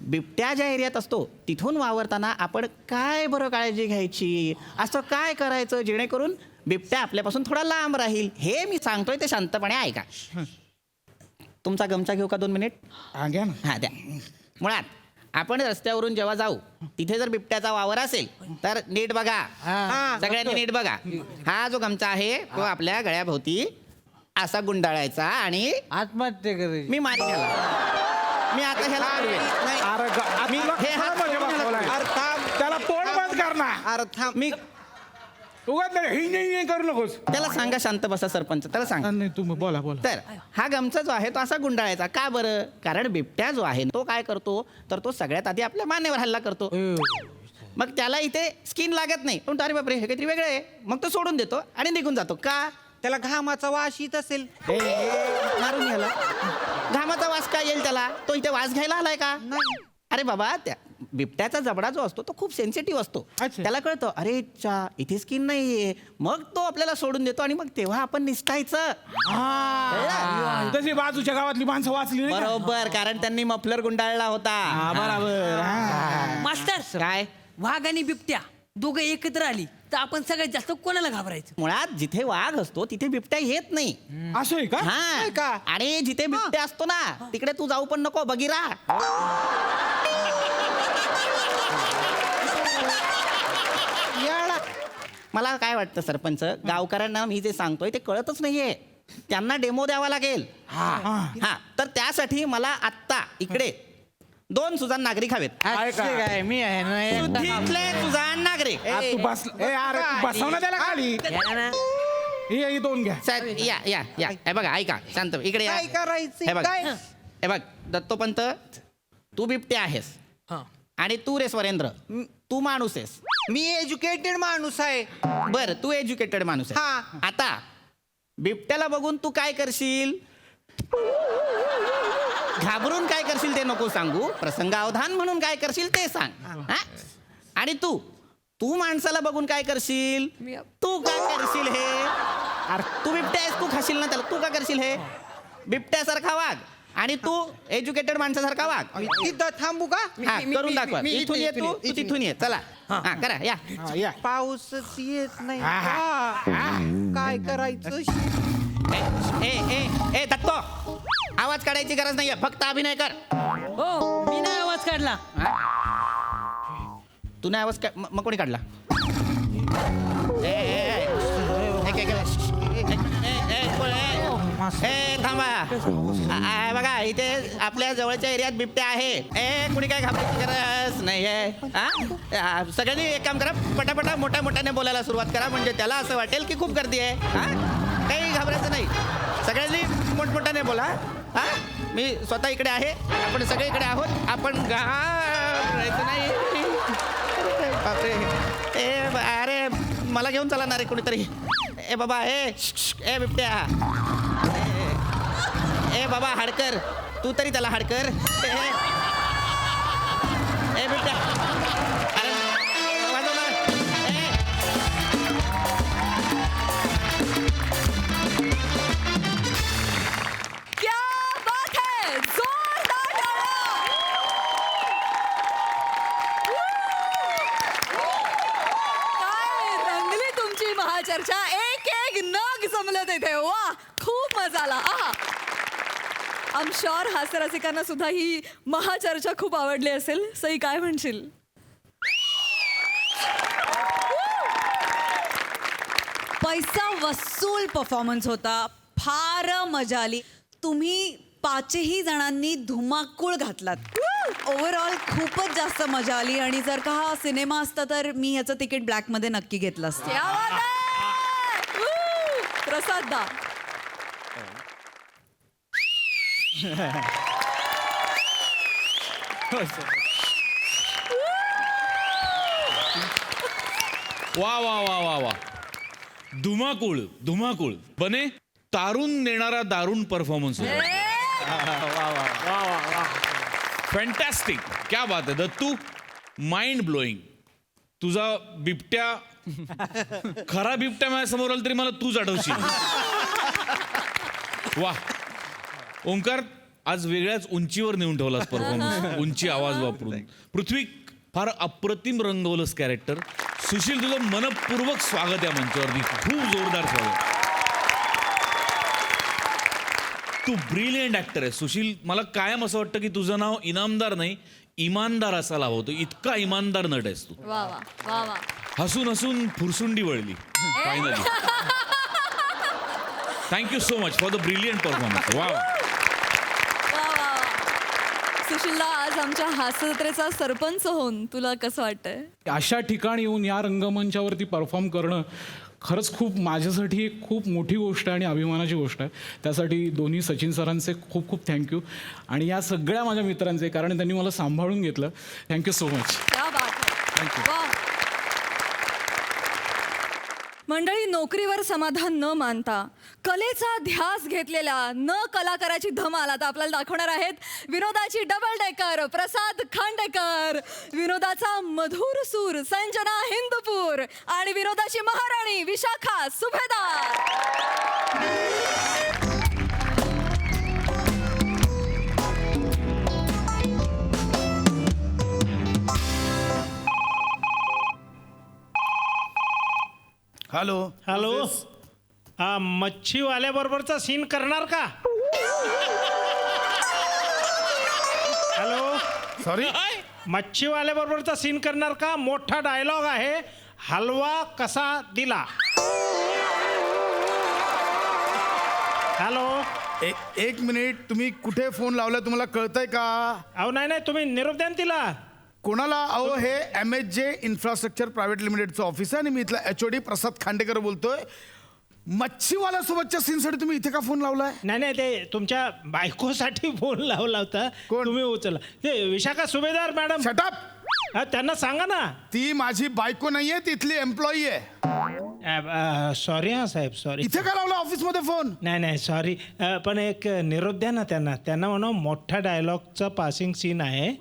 बिबट्या ज्या एरियात असतो तिथून वावरताना आपण काय बरं काळजी घ्यायची, असं काय करायचं जेणेकरून बिबट्या आपल्यापासून थोडा लांब राहील, हे मी सांगतोय, ते शांतपणे ऐका. तुमचा गमचा घेऊ का 2 मिनिट? हा घ्या ना. हा द्या. मुळात आपण रस्त्यावरून जेव्हा जाऊ तिथे जर बिबट्याचा वावर असेल तर नीट बघा, सगळ्यांनी नीट बघा. हा जो गमचा आहे तो आपल्या गळ्याभोवती असा गुंडाळायचा आणि आत्महत्या करायची. मी मारी घ्याला. मी आता ह्याला अडवेन. नाही, अरे मी हे हात म्हणजे बघावलाय. अरे थांब, त्याला तोंड बंद कर ना. अरे थांब. मी उगाच नाही ही करू नकोस. त्याला सांगा शांत बसा सरपंच, त्याला सांगा. नाही तुम्ही बोला बोला. तर हा गमचा जो आहे तो असा गुंडाळायचा. का बरं? कारण बिबट्या जो आहे तो काय करतो, तर तो सगळ्यात आधी आपल्या मानेवर हल्ला करतो. मग त्याला इथे स्किन लागत नाही, पण अरे बापरे हे काहीतरी वेगळं आहे, मग तो सोडून देतो आणि निघून जातो. का? त्याला घामाचा वास येत असेल. मारून घ्यायला. घामाचा वास काय येईल त्याला? तो इथे वास घ्यायला आलाय का? नाही. अरे बाबा, त्या बिबट्याचा जबडा जो असतो तो खूप सेन्सिटिव्ह असतो. त्याला कळतं अरे चा इथे स्किन नाहीये, मग तो आपल्याला सोडून देतो आणि मग तेव्हा आपण निसटायचं. तशी बाजूच्या गावातली माणसं वाचली नाही का? बरोबर, कारण त्यांनी मफलर गुंडाळला होता. बरोबर. मास्टर, काय? वाघ आणि बिबट्या दोघं एकत्र आली तर आपण सगळ्यात जास्त कोणाला घाबरायचं? मुळात जिथे वाघ असतो तिथे बिबट्या येत नाही. असं आहे का? हा, आणि जिथे बिबट्या असतो ना तिकडे तू जाऊ पण नको, बघिरा. मला काय वाटतं सरपंच, गावकऱ्यांना मी जे सांगतोय ते कळतच नाहीये. त्यांना डेमो द्यावा लागेल. हा, तर त्यासाठी मला आत्ता इकडे 2 सुजाण नागरिक हवेत. काय मी आहे ना. तिथले सुजाण नागरिक. आ, तू बस. अरे तू बसव ना त्याला खाली. ही 2 घ्या. साहेब, या या या. हे बघा, ऐका शांत इकडे या. काय करायचं? हे बघ, काय? हे बघ दत्तोपंत, तू बिबटे आहेस आणि तू रे स्वरेंद्र, तू माणूस आहेस. मी एज्युकेटेड माणूस आहे. बर, तू एज्युकेटेड माणूस आहे. हा. आता बिबट्याला बघून तू काय करशील? घाबरून काय करशील ते नको सांगू, प्रसंगावधान म्हणून काय करशील ते सांग. हा? आणि तू माणसाला बघून काय करशील? तू काय करशील हे? अरे तू बिबट्या आहेस, तू खाशील ना त्याला, तू काय करशील हे? बिबट्यासारखा वाघ आणि तू एज्युकेटेड माणसासारखा वाघ. तिथं थांबू का? हा, करून दाखवा. इथून ये तू तिथून ये. चला हा, करा या. या. पाऊसच येत नाही. काय करायचं? ए ए ए दत्तो, आवाज काढायची गरज नाहीये, फक्त अभिनय कर. हो, मी नाही आवाज काढला. तू नाही आवाज मग कोणी काढला? ए, ए, ए, एक, एक, ए, थांबा. बघा इथे आपल्या जवळच्या एरियात बिबट्या आहे. ए कुणी काय घाबरायची गरज नाहीये. सगळ्यांनी एक काम करा, पटापटा मोठ्या मोठ्याने बोलायला सुरुवात करा, म्हणजे त्याला असं वाटेल की खूप गर्दी आहे. काही घाबरायचं नाही, सगळ्यांनी मोठमोठ्याने बोला. हा, मी स्वतः इकडे आहे, आपण सगळे इकडे आहोत, आपण घाबरायचं नाही. बापरे. अरे मला घेऊन चला ना रे कोणीतरी. ए बाबा, ए बिबट्या, ए बाबा हाडकर, तू तरी त्याला हाडकर. ए बिबट्या, अरे वाजव ना. क्या बात है, जोरदार टाळ्या. काय रंगली तुमची महाचर्चा. एक एक नग जमलं तिथे. वा, खूप मजा आला. आहा. आम शुअर हास्य रसिकांना सुद्धा ही महाचर्चा खूप आवडली असेल. सई काय म्हणशील? पैसा वसूल परफॉर्मन्स होता. फार मजा आली. तुम्ही 5ही जणांनी धुमाकूळ घातलात. ओव्हरऑल खूपच जास्त मजा आली. आणि जर का हा सिनेमा असता तर मी ह्याचं तिकीट ब्लॅकमध्ये नक्की घेतलं असतं. क्या बात आहे! प्रसाद दा. वा वा वा वा वा, धुमाकूळ धुमाकूळ. बने तारून नेणारा दारुण परफॉर्मन्स. फॅन्टॅस्टिक, क्या बात आहे दत्तू. Mind blowing. तुझा बिबट्या, खरा बिबट्या माझ्या समोर आला तरी मला तूच आठवशील. वा. ओंकार, आज वेगळ्याच उंचीवर नेऊन ठेवलास परफॉर्मन्स. उंची आवाज वापरून. पृथ्वी, फार अप्रतिम रंगवलंस कॅरेक्टर. सुशील, तुझं मनपूर्वक स्वागत या मंचावरती. खूप जोरदार स्वागत. तू ब्रिलियंट ऍक्टर आहे सुशील. मला कायम असं वाटतं की तुझं नाव इनामदार नाही, इमानदार असायला हवं. तू इतका इमानदार नट आहेस तू. वा वा वा वा. हसून हसून फुरसुंडी वळली finally. Thank you so much for the brilliant performance. वा वा. सुशीलला आज आमच्या हास्य जत्रेचा सरपंच होऊन तुला कसं वाटतंय? अशा ठिकाणी येऊन या रंगमंचावरती परफॉर्म करणं खरंच खूप माझ्यासाठी एक खूप मोठी गोष्ट आहे आणि अभिमानाची गोष्ट आहे. त्यासाठी दोन्ही सचिन सरांचे खूप खूप थँक्यू. आणि या सगळ्या माझ्या मित्रांचे, कारण त्यांनी मला सांभाळून घेतलं. Thank you so much. थँक्यू. मंडळी, नोकरीवर समाधान न मानता कलेचा ध्यास घेतलेल्या न कलाकाराची धमाल आता आपल्याला दाखवणार आहेत विनोदाची डबल डेकर प्रसाद खांडेकर, विनोदाचा मधुर सूर संजना हिंदूपूर आणि विनोदाची महाराणी विशाखा सुभेदार. हॅलो हॅलो, हा मच्छीवाल्याबरोबरचा सीन करणार का? हॅलो, सॉरी, मच्छीवाल्याबरोबरचा सीन करणार का? मोठा डायलॉग आहे, हलवा कसा दिला. हॅलो, एक मिनिट, तुम्ही कुठे फोन लावला तुम्हाला कळतंय का? अहो नाही, तुम्ही निरोप द्या ना तिला. कोणाला? अहो, हे MHJ इन्फ्रास्ट्रक्चर प्रायव्हेट लिमिटेडचं ऑफिस आहे आणि मी इथला HOD प्रसाद खांडेकर बोलतोय. मच्छीवाल्यासोबतच्या सीनसाठी तुम्ही इथे का फोन लावलाय? नाही, ते तुमच्या बायकोसाठी फोन लावला होता. कोण? तुम्ही उचलला. ते विशाखा सुभेदार मॅडम. शटअप. हा, त्यांना सांगा ना. ती माझी बायको नाहीये, ती इथली एम्प्लॉई आहे. सॉरी हा साहेब, सॉरी. इथे का लावला ऑफिसमध्ये फोन? नाही सॉरी, पण एक निरोप द्या ना त्यांना म्हणा मोठा डायलॉगचा पासिंग सीन आहे,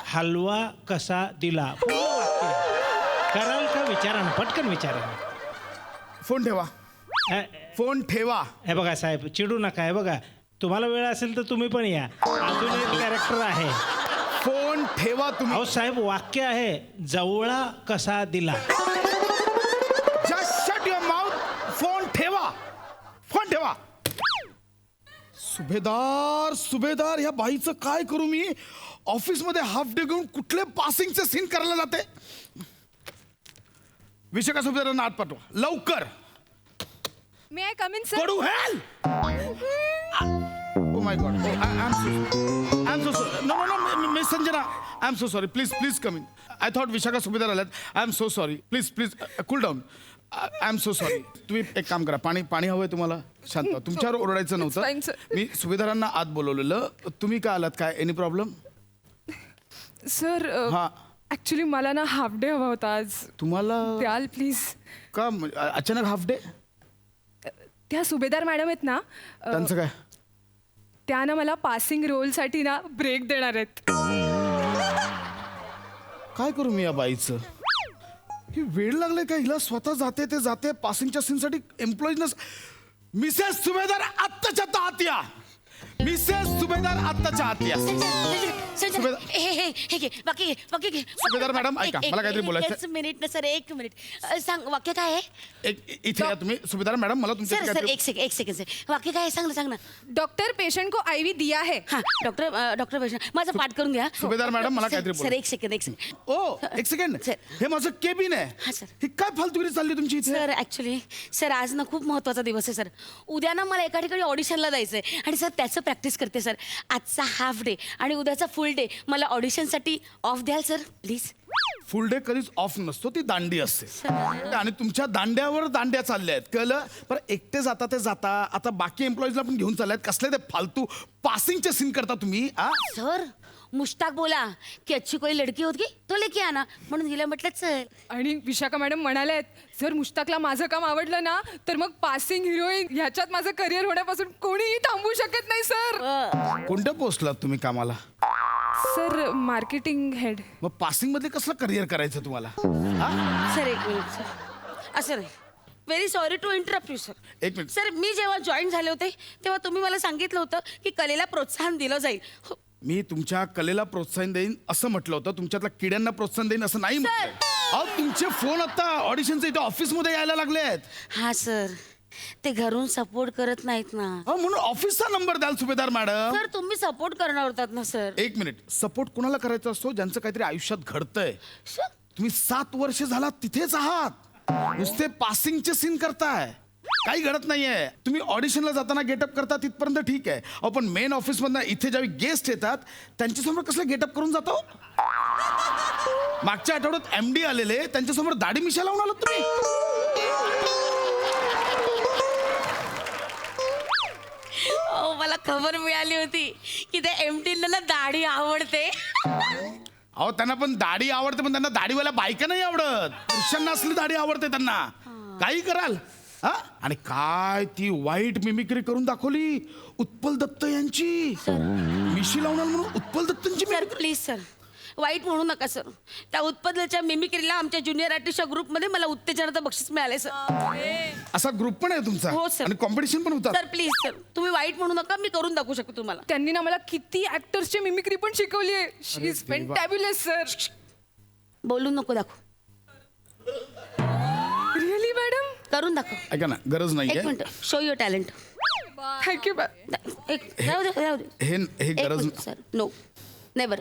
हलवा कसा दिला. कराल का? विचारा ना, पटकन विचारा. फोन ठेवा, फोन ठेवा. हे बघा साहेब, चिडू नका. हे बघा, तुम्हाला वेळ असेल तर तुम्ही पण या. अजून एक कॅरेक्टर आहे. फोन ठेवा तुम्ही. अहो साहेब, वाक्य आहे, जवळा कसा दिला. Just shut your mouth. Phone ठेवा, फोन ठेवा. सुभेदार, या बाईचं काय करू मी? ऑफिसमध्ये हाफ डे घेऊन कुठले पासिंगचे सीन करायला जाते? विशाखा सुभेदारांना आत पाठवा लवकर. May I come in sir? कडू हेल. Oh my god, I am so sorry. No miss Sanjana, I am so sorry. Please come in. I thought Vishakha Subhedar आल्यात. I am so sorry. Please cool down. I am so sorry. तुम्ही एक काम करा, पाणी हवंय तुम्हाला? शांत व्हा. तुमच्यावर ओरडायचं नव्हतं. मी सुभेदारांना आत बोलवलेलं. तुम्ही का आलात? काय एनी प्रॉब्लेम? सर, हा, ऍक्च्युली मला ना हाफ डे हवा होता आज. तुम्हाला द्याल प्लीज? का अचानक हाफ डे? त्या सुभेदार मॅडम आहेत ना, त्यांचं काय? त्या ना मला पासिंग रोलसाठी ना ब्रेक देणार आहेत. काय करू मी या बाईचं? ही वेळ लागले का हिला? स्वतः जाते पासिंगच्या सीनसाठी. एम्प्लॉईज मिसेस सुभेदार आत्ताच्या आत या. मिसेस सुभेदार आत्ताच्या आत या. सुभेदार हे घे वाक्य घे वाक्य घे सुभेदार मॅडम, ऐका, मला काहीतरी बोलायचं आहे. एक मिनिट ना सर, एक मिनिट. सांग वाक्य काय आहे? इथे या तुम्ही. सुभेदार मॅडम, मला तुमच्या सर सर एक सेकंड सर, वाक्य काय आहे सांग ना. डॉक्टर पेशेंट को आईवी दिया है. हा डॉक्टर पेशंट माझं पाठ करून घ्या. सुभेदार मॅडम, मला सर, काहीतरी सर बोला. एक सेकंड. ओ एक सेकंड, सर. हे माझं केबिन आहे. हा, सर. ही काय फालतुगिरी चालली तुमची इथे? सर ऍक्च्युली सर आज ना खूप महत्त्वाचा दिवस आहे सर. उद्या ना मला एका ठिकाणी ऑडिशनला जायचं आहे आणि सर त्याचं प्रॅक्टिस करते सर. आजचा हाफ डे आणि उद्याचा फुल डे मला ऑडिशनसाठी ऑफ द्याल सर प्लीज. फुल डे कधीच ऑफ नसतो, ती दांडी असते. आणि तुमच्या दांड्यावर दांड्या चालल्या आहेत, कळलं? पण एकटे जाता ते जाता, आता बाकी एम्प्लॉईजला पण घेऊन चालल्यात. कसले ते फालतू पासिंगचे सीन करता तुम्ही? सर मुश्ताक बोला की अच्छी कोई लडकी होती तो लेके आना, म्हणून हिला म्हटलं चल. आणि विशाखा मॅडम म्हणाल्यात जर मुश्ताकला माझं काम आवडलं ना तर मग पासिंग हिरोईन ह्याच्यात माझं करिअर होण्यापासून कोणीही थांबवू शकत नाही सर. कोणत्या पोस्टला तुम्ही कामाला? Sir marketing head. मग पासिंग मध्ये कसलं करिअर करायचं तुम्हाला? सर एक मिनिट सर, असं नाही. Very sorry to interrupt you sir. एक मिनिट. सर मी जेव्हा जॉईन झाले होते तेव्हा तुम्ही मला सांगितलं होतं की कलेला प्रोत्साहन दिलं जाईल. मी तुमच्या कलेला प्रोत्साहन देईन असं म्हटलं होतं, तुमच्यातल्या किड्यांना प्रोत्साहन देईन असं नाही म्हटलं. अहो तुमचे फोन आता ऑडिशनचे इथे ऑफिसमध्ये यायला लागले आहेत. हा सर, ते घरून सपोर्ट करत नाहीत ना. म्हणून ऑफिसचा नंबर द्याल सुभेदार मॅडम. सर तुम्ही सपोर्ट करणार होतात ना सर. एक मिनिट, सपोर्ट कोणाला करायचा असतो? ज्यांचं काहीतरी आयुष्यात घडतंय. तुम्ही 7 वर्ष झाला तिथेच आहात, नुसते पासिंगचे सीन करताय, काही घडत नाहीये. तुम्ही ऑडिशनला जाताना गेटअप करता तिथपर्यंत ठीक आहे, आपण मेन ऑफिस मधनं इथे ज्यावेळी गेस्ट येतात त्यांच्यासमोर कसलं गेटअप करून जातो? मागच्या आठवड्यात MD आलेले, त्यांच्यासमोर दाढी मिशा लावून आलात तुम्ही. मला खबर मिळाली होती की त्या MD ना दाढी आवडते. अहो त्यांना पण दाढी आवडते, पण त्यांना दाढीवाल्या बायका नाही आवडत. पुरुषांना असली दाढी आवडते त्यांना. काही कराल. आणि काय ती वाईट मिमिक्री करून दाखवली उत्पल दत्त यांची. मिशी लावणार म्हणून उत्पल दत्तांची. सर प्लीज सर, वाईट म्हणू नका सर. त्या उत्पन्नाच्या मिमिक्रीला आमच्या ज्युनियर आर्टिस्टच्या ग्रुपमध्ये मला उत्तेजनाचं बक्षीस मिळालंय सर. असा ग्रुप पण आहे तुमचा? हो सर. आणि कॉम्पिटिशन पण होतं? सर प्लीज सर, तुम्ही वाईट म्हणू नका, मी करून दाखवू शकतो तुम्हाला. त्यांनी ना मला किती ऍक्टर्सची मिमिक्री पण शिकवली आहे. She is fantabulous sir. बोलू नको, दाखव. Really madam? करून दाखव. ऐका ना, गरज एक नाहीये. Minute, show your talent. Thank you राहू दे. हे गरज सर, नो नेवर.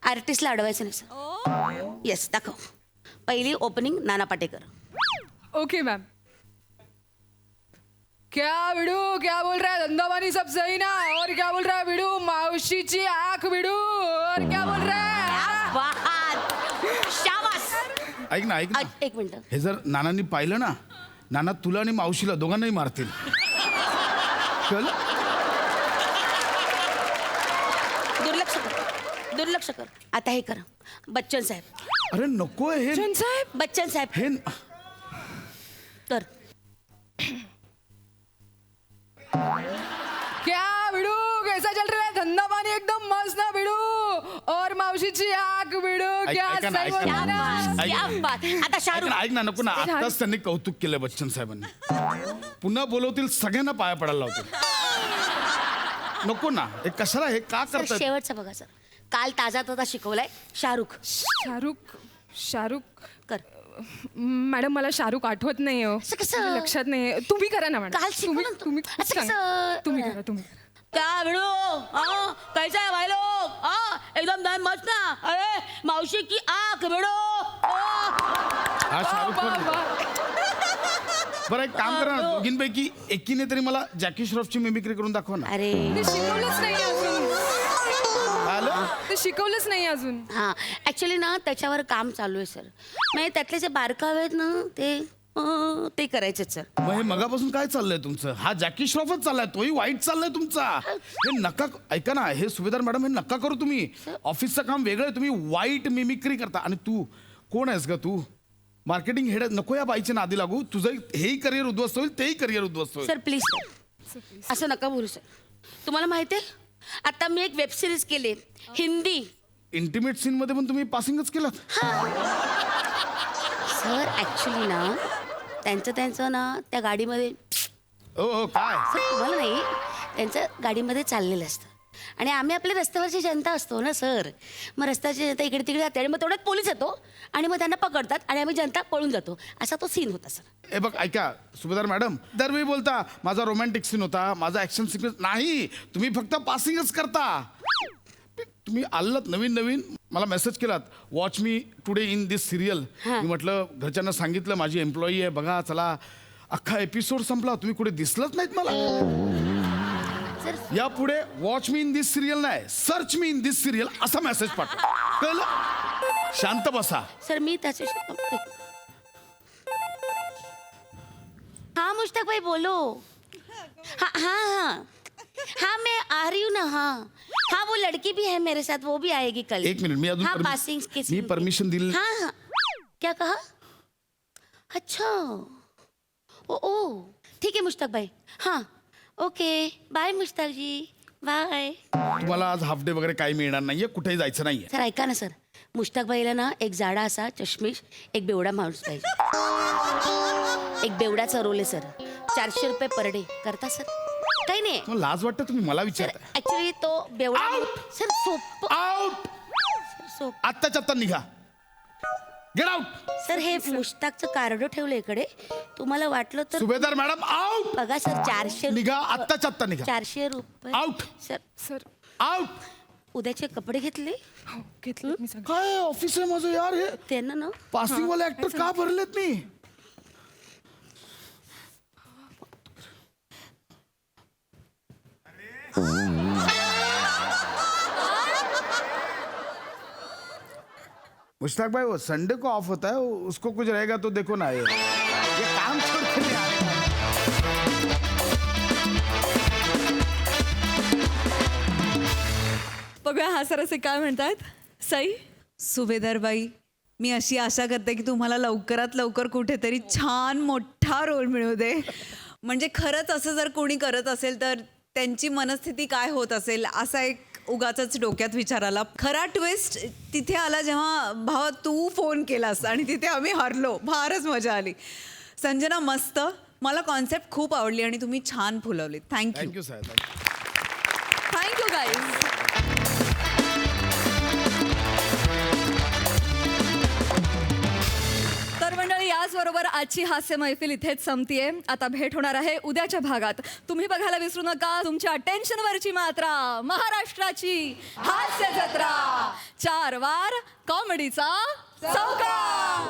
आर्टिस्टला अडवायचं नाही सर. येस दाखव. पहिली opening Nana Patekar. Okay ma'am. क्या बिडू, क्या बोल रहा है धंधावानी सब सही ना? और क्या बोल रहा है बिडू, मावशीची आंख बिडू? और क्या बोल रहा है? शाबास. ऐक ना, ऐक ना, एक मिनिट. हे जर नानांनी पाहिलं ना, नाना तुला आणि मावशीला दोघांनाही मारतील. कळलं? दुर्लक्ष कर. आता हे कर. बच्चन साहेब. अरे नको हे. बच्चन साहेब हे कर. क्या बिडू, कैसा चल रहा है धंधा पानी? एकदम मस्त ना बिडू? और मावशीची आंख बिडू, क्या ऐका ना, सही बोला ना? क्या बात. आता शाहरुख. ऐक ना, नको ना, आताच त्यांनी कौतुक केलं बच्चन साहेबांनी. पुन्हा बोलवतील, सगळ्यांना पाया पडायला लावतील. नको ना, हे कशाला, हे का सर करतात? शेवटचं बघा सर. काल ताजा शिकवलाय शाहरुख. शाहरुख कर. मॅडम मला शाहरुख आठवत नाही हो. कसं? लक्षात नाही. तुम्ही करा ना मॅडम. काल शिकवलं ना. तुम्ही असं सांगा. कसं? तुम्ही करा, तुम्ही करा. क्या भिड़ो, कैसा है भाई लोग? एकदम दान मस्त ना. अरे मावशी की आंख भिड़ो. हा शाहरुख खान. बरं एक काम करा ना, दोघींपैकी एकीने तरी मला जॅकी श्रॉफची मिमिक्री करून दाखवा ना. अरे ते शिकवलंच नाही अजून. आलं? ते शिकवलंच नाही अजून. हा ऍक्च्युली ना त्याच्यावर काम चालू आहे सर. म्हणजे त्यातले जे बारकावे आहेत ना ते करायचे सर. मग हे मगापासून काय चाललंय तुमचं? हा जॅकी श्रॉफच चाललाय, तोही वाईट चाललाय तुमचा. हे नका, ऐका ना, हे सुभेदार मॅडम, हे नका करू तुम्ही. ऑफिसचं काम वेगळं आहे, तुम्ही वाईट मिमिक्री करता. आणि तू कोण आहेस का? तू मार्केटिंग हेड. नको या बाईच्या नादी लागू. तुझं हेही करिअर उद्ध्वस्त होईल, तेही करिअर उद्ध्वस्त होईल. सर प्लीज सर, असं नका बोलू सर. तुम्हाला माहिती आहे आता मी एक वेब सिरीज केली हिंदी. इंटिमेट सीन मध्ये पण तुम्ही पासिंगच केलं सर? ऍक्च्युली ना त्यांचं ना त्या गाडीमध्ये काय सर तुम्हाला नाही, त्यांचं गाडीमध्ये चाललेलं असतं आणि आम्ही आपल्या रस्त्यावरची जनता असतो ना सर. मग रस्त्याची जनता इकडे तिकडे जाते आणि मग तेवढ्यात पोलीस येतो आणि मग त्यांना पकडतात आणि आम्ही जनता पळून जातो. असा तो सीन होता सर. हे बघ ऐका सुभेदार मॅडम, दरवेळी बोलता माझा रोमॅन्टिक सीन होता, माझा ऍक्शन सिक्वेन्स नाही, तुम्ही फक्त पासिंगच करता. तुम्ही आलात नवीन नवीन मला मेसेज केलात, watch me today in this serial. मी म्हटलं घरच्यांना सांगितलं माझी एम्प्लॉई आहे, बघा चला. अख्खा एपिसोड संपला, तुम्ही कुठे दिसलंच नाहीत मला. यापुढे watch me in this serial नाही, search me in this serial असा मेसेज पाठवा, कळलं? शांत बसा. सर मी त्याचे हाँ मुश्ताक भाई बोलो. हाँ हाँ हाँ हाँ मैं आ रही हूँ ना. हाँ हाँ वो लड़की भी है मेरे साथ, वो भी आएगी कल. एक मिनिट, मी अजून हाँ पासिंग के मी परमिशन दिली. हाँ हाँ क्या कहा? अच्छा ओ ओ ठीक है मुश्ताक भाई. हाँ ओके बाय मुश्ताक जी, बाय. तुम्हाला आज हाफ डे वगैरे काही मिळणार नाहीये, कुठेही जायचं नाहीये. सर ऐका ना सर, मुश्ताक भाईला ना एक जाडा असा चष्मीश, एक बेवडा माणूस पाहिजे. एक बेवडाचा रोल आहे सर. 400 रुपये पर डे करता सर? काही नाही. मग लाज वाटतं तुम्ही मला सर विचारता. ऍक्च्युली तो बेवडा सर सोप आउट. सोप आत्ताच्या आत्ता निघा. Get out. सर हे मुश्ताकचं कार्ड ठेवलं इकडे, तुम्हाला वाटलं तर सुभेदार मॅडम आउट. बघा सर 400 निघा, आत्ताच्या आत्ता निघा. 400 रुपये आउट. सर. Sir out. उद्याचे कपडे घेतले घेतलं मी सगळं. काय ऑफिस आहे माझं यार हे. त्यांना ना पासिंग वाले ऍक्टर का भरलेत मी? मुश्ताक भाई वो संडे को ऑफ होता है, उसको कुछ रहेगा तो देखो ना. ये काम छोड़ के नहीं आ रहे. बघूया हा सर असे काय म्हणतात. सई सुभेदारबाई, मी अशी आशा करते की तुम्हाला लवकरात लवकर कुठेतरी छान मोठा रोल मिळू दे. म्हणजे खरंच असं जर कोणी करत असेल तर त्यांची मनस्थिती काय होत असेल असा एक उगाचच डोक्यात विचार आला. खरा ट्विस्ट तिथे आला जेव्हा भावा तू फोन केलास आणि तिथे आम्ही हरलो. फारच मजा आली. संजना मस्त, मला कॉन्सेप्ट खूप आवडली आणि तुम्ही छान फुलवली. थँक्यू. थँक्यू साहेब. Thank you guys. तर मंडळी याचबरोबर आजची हास्य मैफिल इथेच संपतीये. आता भेट होणार आहे उद्याच्या भागात. तुम्ही बघायला विसरू नका तुमच्या टेन्शनवरची मात्रा, महाराष्ट्राची हास्य जत्रा. 4 वार कॉमेडीचा चौकार.